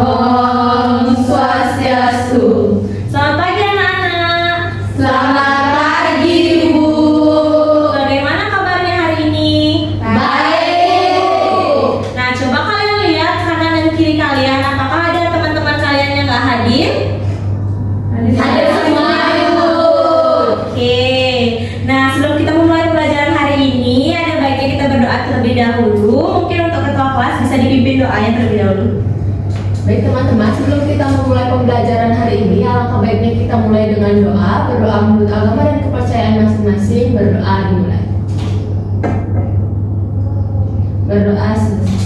Om Swastiastu. Selamat pagi anak-anak. Selamat pagi Bu. Bagaimana kabarnya hari ini? Baik. Nah, coba kalian lihat kanan dan kiri kalian. Apakah ada teman-teman kalian yang nggak hadir? Ada semua Ibu. Oke. Nah, sebelum kita memulai pelajaran hari ini, ada baiknya kita berdoa terlebih dahulu. Mungkin untuk ketua kelas bisa dipimpin doanya terlebih dahulu. Baik teman-teman, sebelum kita memulai pembelajaran hari ini, alangkah baiknya kita mulai dengan doa. Berdoa menurut agama dan kepercayaan masing-masing. Berdoa dimulai. Berdoa selesai.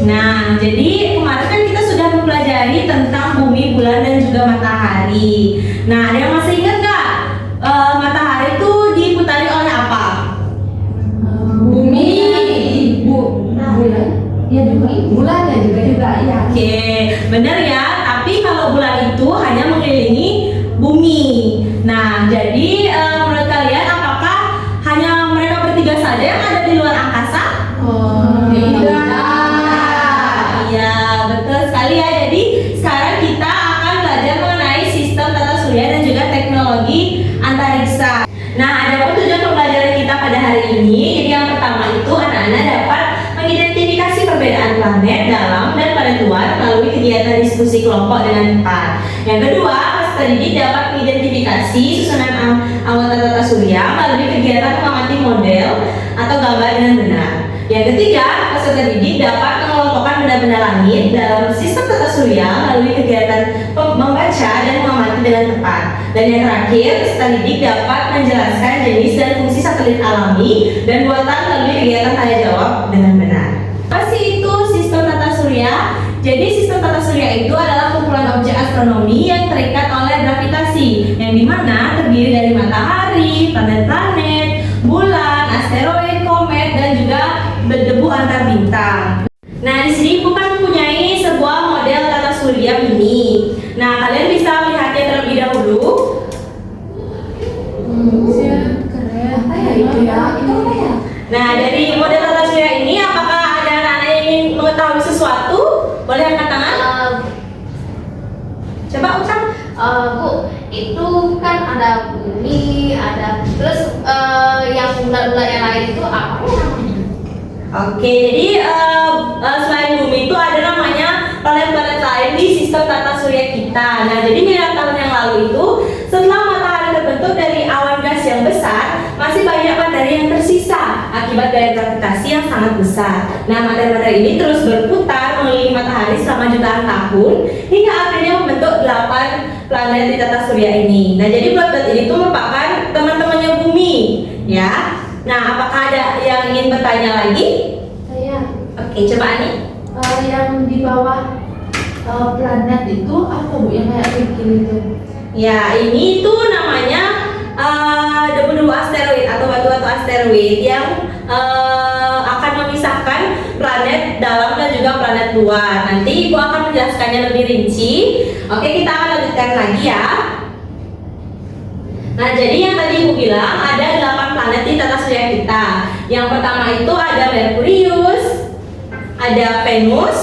Nah, jadi kemarin kan kita sudah mempelajari tentang bumi, bulan, dan juga matahari. Nah, ada yang masih ingat nggak? Matahari itu diputari oleh apa? Bumi, bulan, ya juga bulan ya juga ya. Oke, benar ya. Tapi kalau bulan itu hanya mengelilingi bumi. Nah, jadi menurut kalian apakah hanya mereka bertiga saja yang ada di luar angkasa? Iya, betul sekali ya. Jadi sekarang kita akan belajar mengenai sistem tata surya dan juga teknologi antariksa. Nah, ada pun tujuan pembelajaran kita pada hari ini. Jadi yang pertama itu anak-anak dapat mengidentifikasi perbedaan planet dalam dan planet luar melalui kegiatan diskusi kelompok dengan tepat. Yang kedua, peserta didik dapat mengidentifikasi susunan anggota tata surya melalui kegiatan mengamati model atau gambar dengan benar. Yang ketiga, peserta didik dapat mengelompokkan benda-benda langit dalam sistem tata surya melalui kegiatan membaca dan mengamati dengan tepat. Dan yang terakhir, peserta didik dapat menjelaskan jenis dan fungsi satelit alami dan buatan melalui kegiatan tanya jawab dengan benar. Apa sih itu sistem tata surya? Jadi sistem tata surya itu adalah kumpulan objek astronomi yang terikat oleh gravitasi, yang dimana terdiri dari matahari, planet-planet, bulan, asteroid, komet, dan juga berdebu antar bintang. Nah, di sini Ibu kan mempunyai sebuah model tata surya mini. Nah, kalian bisa melihatnya terlebih dahulu. Keren. Apa ya itu ya? Itu apa ya? Nah, dari model tata surya ini, apakah ada anak-anak yang ingin mengetahui sesuatu? Boleh angkat tangan? Coba ucap. Bu, itu kan ada bumi, ada terus yang bulan-bulan yang lain itu apa namanya? Oke, jadi selain bumi itu ada namanya planet-planet lain di sistem tata surya kita. Nah, jadi miliaran tahun yang lalu itu setelah matahari terbentuk dari awan gas yang besar, masih banyak materi yang tersisa akibat gaya gravitasi yang sangat besar. Nah, materi-materi ini terus berputar mengelilingi matahari selama jutaan tahun hingga akhirnya membentuk 8 planet di tata surya ini. Nah, jadi planet ini tuh merupakan teman-temannya bumi, ya. Nah, apakah ada yang ingin bertanya lagi? Saya Oke, coba Ani. yang di bawah planet itu apa Bu yang kayak kerikil itu? Ya, ini tuh namanya debu-debu asteroid atau batu-batu asteroid yang akan memisahkan planet dalam dan juga planet luar. Nanti Ibu akan menjelaskannya lebih rinci. Oke, kita akan lanjutkan lagi ya. Nah, jadi yang tadi Ibu bilang ada 8 planet di tata surya kita. Yang pertama itu ada Merkurius, ada Venus,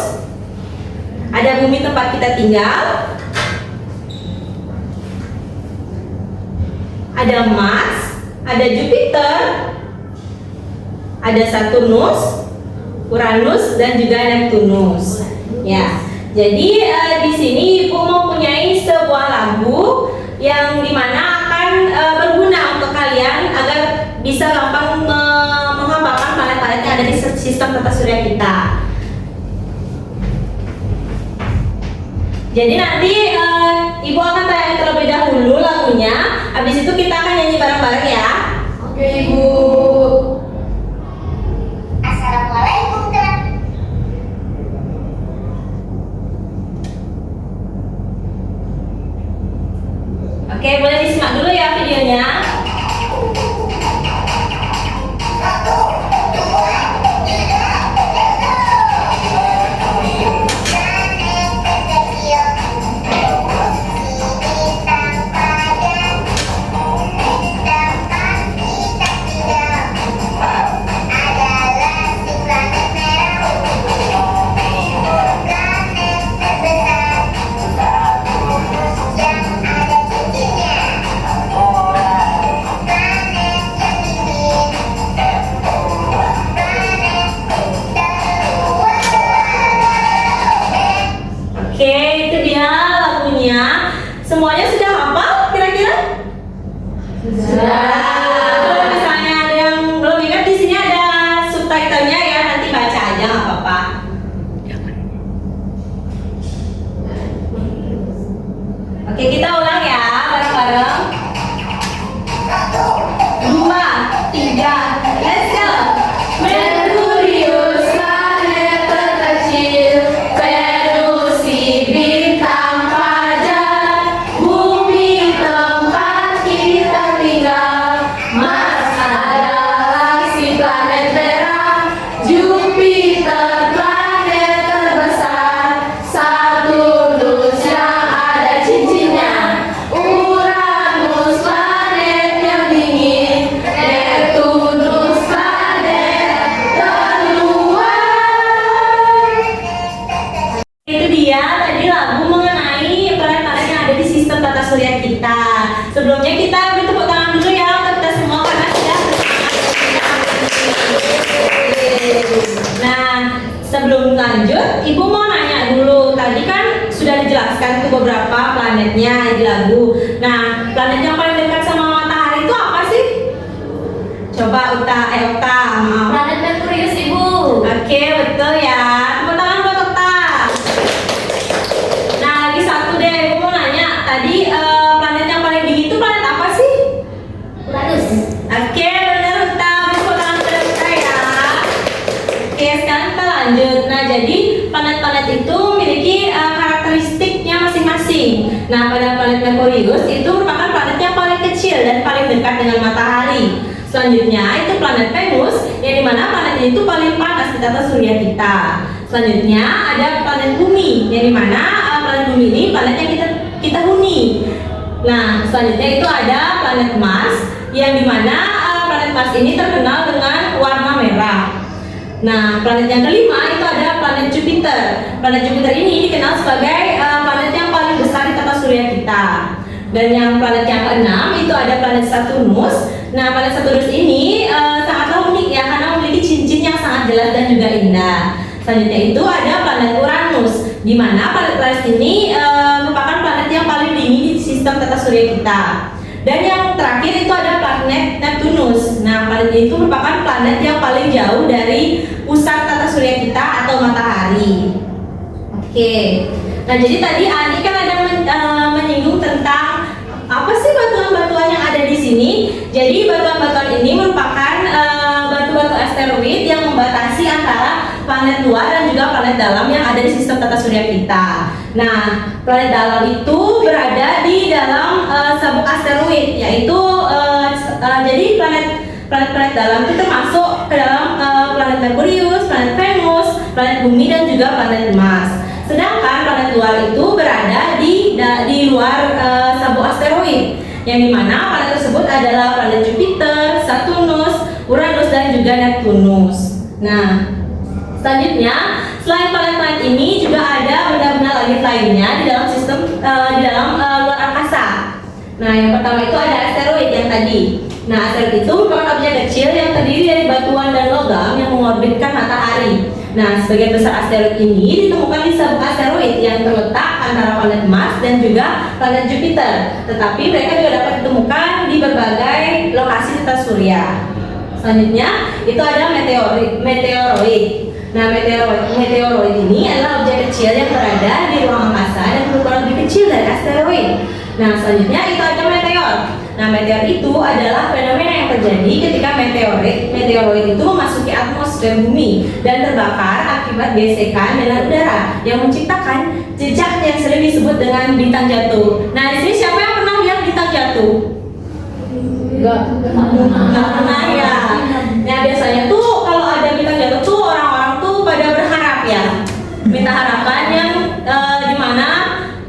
ada bumi tempat kita tinggal, ada Mars, ada Jupiter, ada Saturnus, Uranus, dan juga Neptunus. Ya, jadi di sini Ibu mempunyai sebuah lagu yang dimana akan berguna untuk kalian agar bisa gampang menghafalkan planet-planet yang ada di sistem tata surya kita. Jadi nanti Ibu akan tayang terlebih dahulu lagunya. Habis itu kita akan nyanyi bareng-bareng ya. Oke Ibu. Assalamualaikum teman. Oke, boleh disimak dulu ya videonya. Adalah si planet merah. Oke, itu dia lagunya. Semuanya sudah hafal kira-kira? Kalau misalnya ada yang belum ingat, di sini ada subtitlenya ya, nanti baca aja nggak apa-apa. Oke, kita ulang ya bareng-bareng. 2, 3, let's go. Merkurius planet terkecil, Venus si bintang fajar, Bumi tempat kita tinggal, Mars adalah si planet merah, Jupiter planet terbesar, Saturnus yang ada cincinnya, Uranus planet yang dingin, Neptunus planet terluar. Itu dia tadi lagu mengenai planet-planet yang ada di sistem tata surya kita. Sebelumnya kita beri tepuk tangan dulu ya untuk kita semua karena sudah Nah, sebelum lanjut, Ibu mau nanya dulu. Tadi kan sudah dijelaskan tuh beberapa planetnya di lagu. Nah, planet yang paling dekat sama matahari itu apa sih? Coba Okta, maaf. Planet Merkurius, Ibu. Oke, betul ya. Tepuk tangan buat Okta. Nah, lagi satu deh, aku mau nanya. Tadi planet yang paling dingin itu planet apa sih? Uranus. Oke, benar Okta. Tepuk tangan buat Okta ya. Oke, sekarang kita lanjut. Nah, jadi planet-planet itu memiliki karakteristiknya masing-masing. Nah, pada planet Merkurius itu merupakan planet yang paling kecil dan paling dekat dengan matahari. Selanjutnya itu planet Venus, yang dimana planet ini itu paling panas di tata surya kita. Selanjutnya ada planet Bumi, yang dimana planet Bumi ini planet yang kita huni. Nah, selanjutnya itu ada planet Mars, yang dimana planet Mars ini terkenal dengan warna merah. Nah, planet yang kelima itu ada planet Jupiter. Planet Jupiter ini dikenal sebagai planet yang paling besar di tata surya kita. Dan yang planet yang keenam itu ada planet Saturnus. Nah, planet Saturnus ini sangatlah unik ya karena memiliki cincin yang sangat jelas dan juga indah. Selanjutnya itu ada planet Uranus, di mana planet ini merupakan planet yang paling dingin di sistem tata surya kita. Dan yang terakhir itu ada planet Neptunus. Nah, planet itu merupakan planet yang paling jauh dari pusat tata surya kita atau matahari. Oke. Nah, jadi tadi Ani kan ada menyinggung tentang apa sih batuan-batuan yang ada di sini. Jadi batuan-batuan ini merupakan batu-batu asteroid yang membatasi antara planet luar dan juga planet dalam yang ada di sistem tata surya kita. Nah, planet dalam itu berada di dalam sabuk asteroid, yaitu jadi planet dalam itu termasuk ke dalam planet Merkurius, planet Venus, planet Bumi dan juga planet Mars. Sedangkan planet luar itu berada di luar sabuk asteroid, yang dimana planet tersebut adalah planet Jupiter, Saturnus, Uranus dan juga Neptunus. Nah, selanjutnya selain planet-planet ini juga ada benda-benda langit lainnya di dalam sistem luar angkasa. Nah, yang pertama itu ada asteroid yang tadi. Nah, asteroid itu merupakan objek kecil yang terdiri dari batuan dan logam yang mengorbitkan matahari. Nah, sebagian besar asteroid ini ditemukan di sabuk asteroid yang terletak antara planet Mars dan juga planet Jupiter. Tetapi mereka juga dapat ditemukan di berbagai lokasi tata surya. Selanjutnya itu ada meteoroid. Nah, meteoroid ini adalah objek kecil yang berada di ruang angkasa dan berukuran lebih kecil dari asteroid. Nah, selanjutnya itu ada meteor. Nah, meteor itu adalah fenomena yang terjadi ketika meteoroid itu memasuki atmosfer bumi dan terbakar akibat gesekan dengan udara yang menciptakan jejak yang sering disebut dengan bintang jatuh. Nah, di sini siapa yang pernah lihat bintang jatuh? Nggak pernah ya. Nah, biasanya tuh kalau ada bintang jatuh tuh orang-orang tuh pada berharap ya, minta harapan yang dimana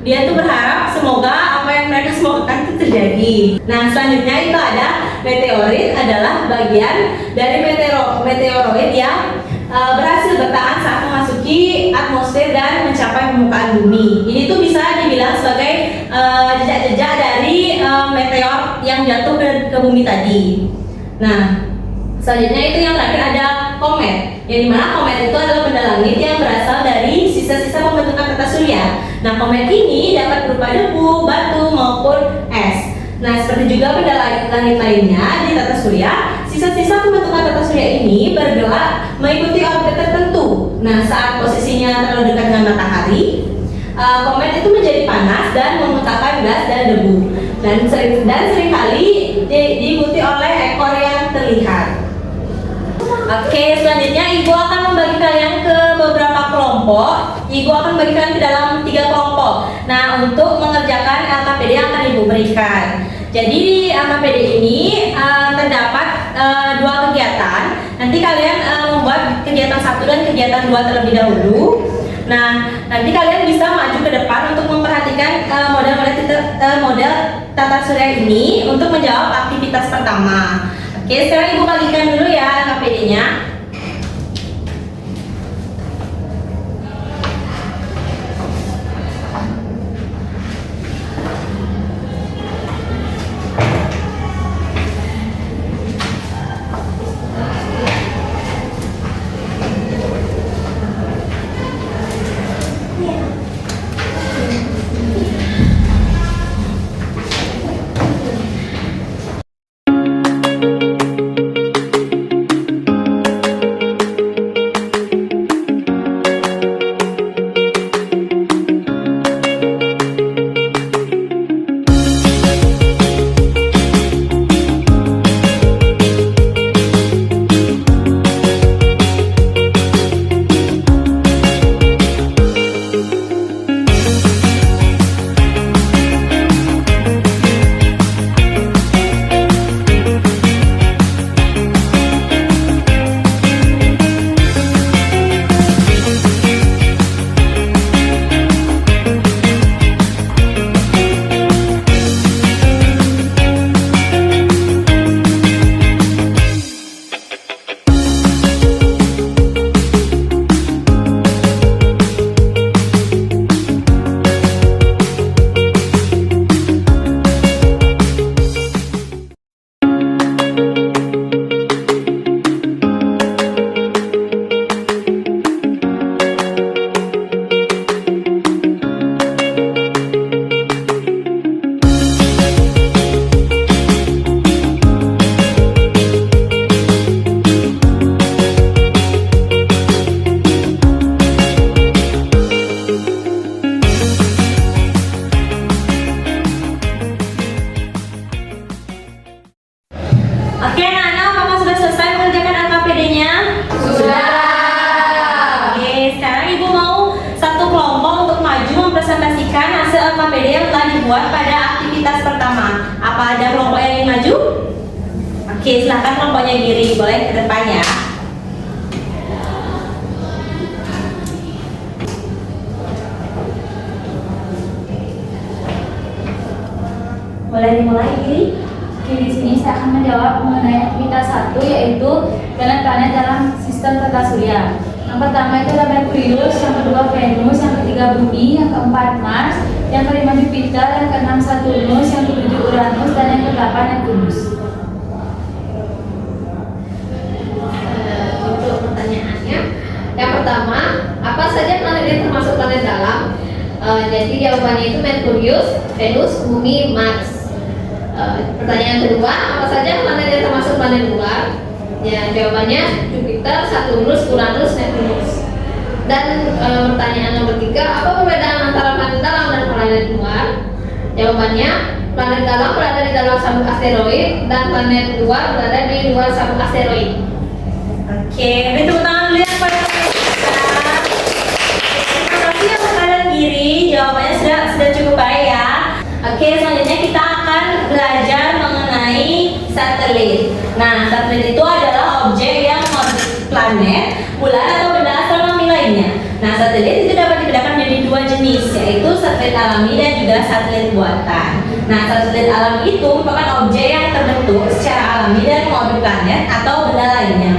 dia tuh berharap semoga apa yang mereka semogakan itu terjadi. Nah, selanjutnya itu ada meteorit, adalah bagian dari meteoroid yang berhasil bertahan saat memasuki atmosfer dan mencapai permukaan bumi. Ini tuh bisa dibilang sebagai jejak-jejak dari meteor yang jatuh ke bumi tadi. Nah, selanjutnya itu yang terakhir ada komet, yang dimana komet itu adalah benda langit yang berasal dari sisa-sisa pembentukan tata surya. Nah, komet ini dapat berupa debu, batu, maupun es. Nah, seperti juga benda langit lainnya di tata surya, sisa-sisa pembentukan tata surya ini bergerak mengikuti orbit tertentu. Nah, saat posisinya terlalu dekat dengan matahari, komet itu menjadi panas dan memuntahkan gas dan debu. Dan seringkali diikuti oleh ekor yang terlihat. Oke, selanjutnya Ibu akan membagi kalian ke beberapa kelompok. Ibu akan membagi kalian ke dalam 3 kelompok. Nah, untuk mengerjakan LKPD yang akan Ibu berikan. Jadi di LKPD ini terdapat 2 kegiatan. Nanti kalian membuat kegiatan 1 dan kegiatan 2 terlebih dahulu. Nah, nanti kalian bisa maju ke depan untuk memperhatikan model tata surya ini untuk menjawab aktivitas pertama. Oke, sekarang Ibu bagikan dulu ya LKPD-nya. Oke, anak-anak, apakah sudah selesai mengerjakan LKPD-nya? Sudah. Oke, sekarang Ibu mau satu kelompok untuk maju mempresentasikan hasil LKPD yang telah dibuat pada aktivitas pertama. Apa ada kelompok yang ingin maju? Oke, silahkan kelompoknya Giri, boleh ke depan ya. Boleh dimulai, Giri? Oke, di sini saya akan menjawab mengenai aktivitas 1, yaitu planet-planet dalam sistem tata surya. Yang pertama itu ada Merkurius, yang kedua Venus, yang ketiga Bumi, yang keempat Mars, yang kelima Jupiter, yang keenam Saturnus, yang ketujuh Uranus, dan yang kedelapan Neptunus. Untuk pertanyaannya, yang pertama, apa saja planet yang termasuk planet dalam? Jadi jawabannya itu Merkurius, Venus, Bumi, Mars. Pertanyaan kedua, apa saja planet yang termasuk planet luar? Ya, jawabannya Jupiter, Saturnus, Uranus, Neptunus. Dan pertanyaan nomor 3, apa perbedaan antara planet dalam dan planet luar? Jawabannya, planet dalam berada di dalam sabuk asteroid dan planet luar berada di luar sabuk asteroid. Oke, beri tepuk tangan dulu ya kepada peserta. Terima kasih yang kanan kiri, jawabannya sudah cukup baik ya. Oke, selanjutnya kita akan belajar mengenai satelit. Nah, satelit itu adalah objek yang mengorbit planet, bulan atau benda astronomi lainnya. Nah, satelit itu dapat dibedakan menjadi 2 jenis, yaitu satelit alami dan juga satelit buatan. Nah, satelit alami itu merupakan objek yang terbentuk secara alami dan mengorbit planet atau benda lainnya.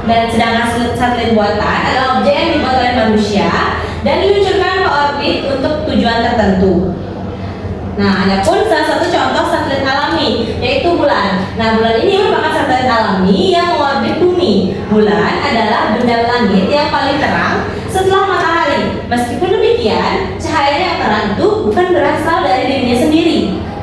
Dan sedangkan satelit buatan adalah objek yang dibuat oleh manusia dan diluncurkan ke orbit untuk tujuan tertentu. Nah, ada pun salah satu contoh satelit alami, yaitu bulan. Nah, bulan ini merupakan satelit alami yang mengorbit bumi. Bulan adalah benda langit yang paling terang setelah matahari. Meskipun demikian, cahayanya yang terang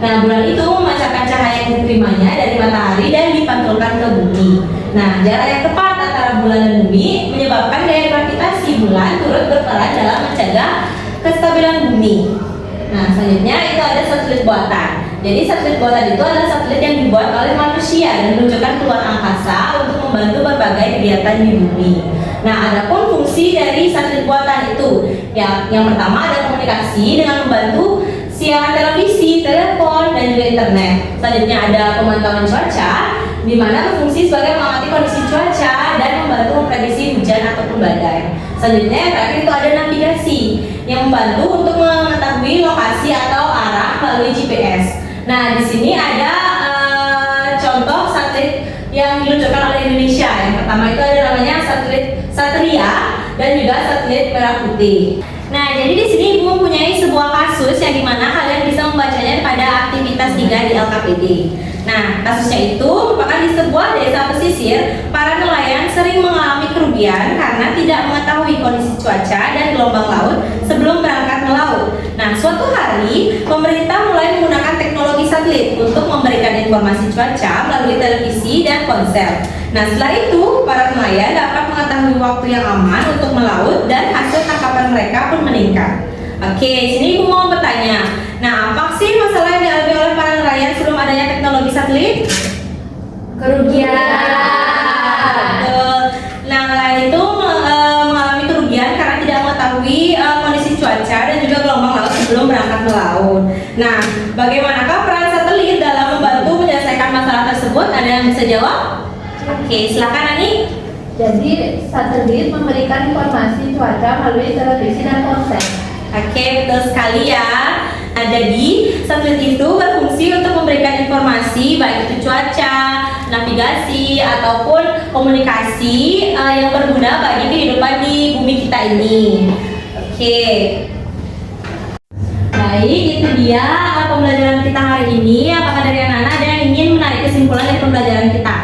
Nah, bulan itu memancarkan cahaya yang diterimanya dari matahari dan dipantulkan ke bumi. Nah, jarak yang tepat antara bulan dan bumi menyebabkan gaya gravitasi bulan turut berperan dalam mencegah kestabilan bumi. Nah, selanjutnya itu ada satelit buatan. Jadi satelit buatan itu adalah satelit yang dibuat oleh manusia dan diluncurkan keluar angkasa untuk membantu berbagai kegiatan di bumi. Nah, adapun fungsi dari satelit buatan itu, yang pertama ada komunikasi dengan membantu siaran televisi, telepon, dan juga internet. Selanjutnya ada pemantauan cuaca, di mana berfungsi sebagai mengamati kondisi cuaca dan membantu memprediksi hujan ataupun badai. Selanjutnya yang terakhir itu ada navigasi, yang membantu untuk mengetahui lokasi atau arah melalui GPS. Nah, di sini ada contoh satelit yang diluncurkan oleh Indonesia. Yang pertama itu ada namanya satelit Satria dan juga satelit Merah Putih. Nah, jadi di sini Ibu mempunyai sebuah kasus yang dimana kalian bisa membacanya pada aktivitas 3 di LKPD. Nah, kasusnya itu merupakan di sebuah desa pesisir, para nelayan sering mengalami kerugian karena tidak mengetahui kondisi cuaca dan gelombang laut sebelum berangkat melaut. Nah, suatu hari pemerintah mulai menggunakan teknologi satelit untuk memberikan informasi cuaca melalui televisi dan ponsel. Nah, setelah itu para nelayan dapat mengetahui waktu yang aman untuk melaut dan hasil tangkapan mereka pun meningkat. Oke, sini Ibu mau bertanya. Nah, apa sih masalah yang dialami oleh para nelayan sebelum adanya teknologi satelit? Kerugian. Betul. Nah, nelayan itu mengalami kerugian karena tidak mengetahui kondisi cuaca dan juga gelombang laut sebelum berangkat melaut. Nah, bagaimanakah peran satelit dalam membantu menyelesaikan masalah tersebut? Ada yang bisa jawab? Oke, silakan Ani. Jadi satelit memberikan informasi cuaca melalui televisi dan ponsel. Oke, betul sekali ya. Nah, jadi satelit itu berfungsi untuk memberikan informasi baik itu cuaca, navigasi ataupun komunikasi yang berguna bagi kehidupan di bumi kita ini. Oke. Baik, itu dia pembelajaran kita hari ini. Apakah dari anak-anak ada yang ingin menarik kesimpulan dari pembelajaran kita?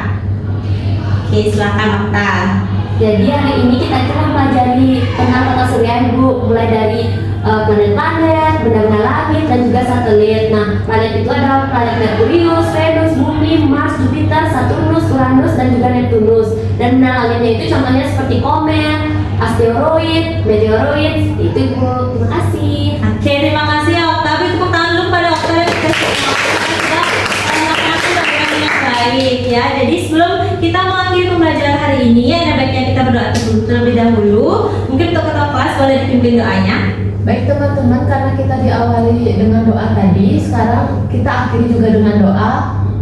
Oke, silakan Okta. Jadi hari ini kita akan mempelajari tentang tata surya Bu, mulai dari planet-planet, benda-benda langit, dan juga satelit. Nah, planet itu adalah planet Merkurius, Venus, Bumi, Mars, Jupiter, Saturnus, Uranus, dan juga Neptunus. Dan benda langitnya itu contohnya seperti komet, asteroid, meteoroid. Itu Bu. Terima kasih. Oke, terima kasih ya Okta. Tapi tepuk tangan dulu pada Okta yang sudah melakukan yang baik ya. Jadi sebelum kita mengakhiri pembelajaran hari ini, ada baiknya kita berdoa terlebih dahulu. Mungkin untuk ketua kelas boleh dipimpin doanya. Baik teman-teman, karena kita diawali dengan doa tadi, sekarang kita akhiri juga dengan doa.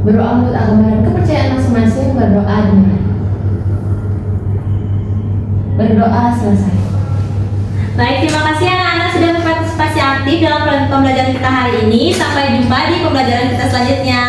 Berdoa menurut agama dan kepercayaan masing-masing, berdoa dengan berdoa selesai. Baik, terima kasih anak-anak sudah berpartisipasi aktif dalam pembelajaran kita hari ini. Sampai jumpa di pembelajaran kita selanjutnya.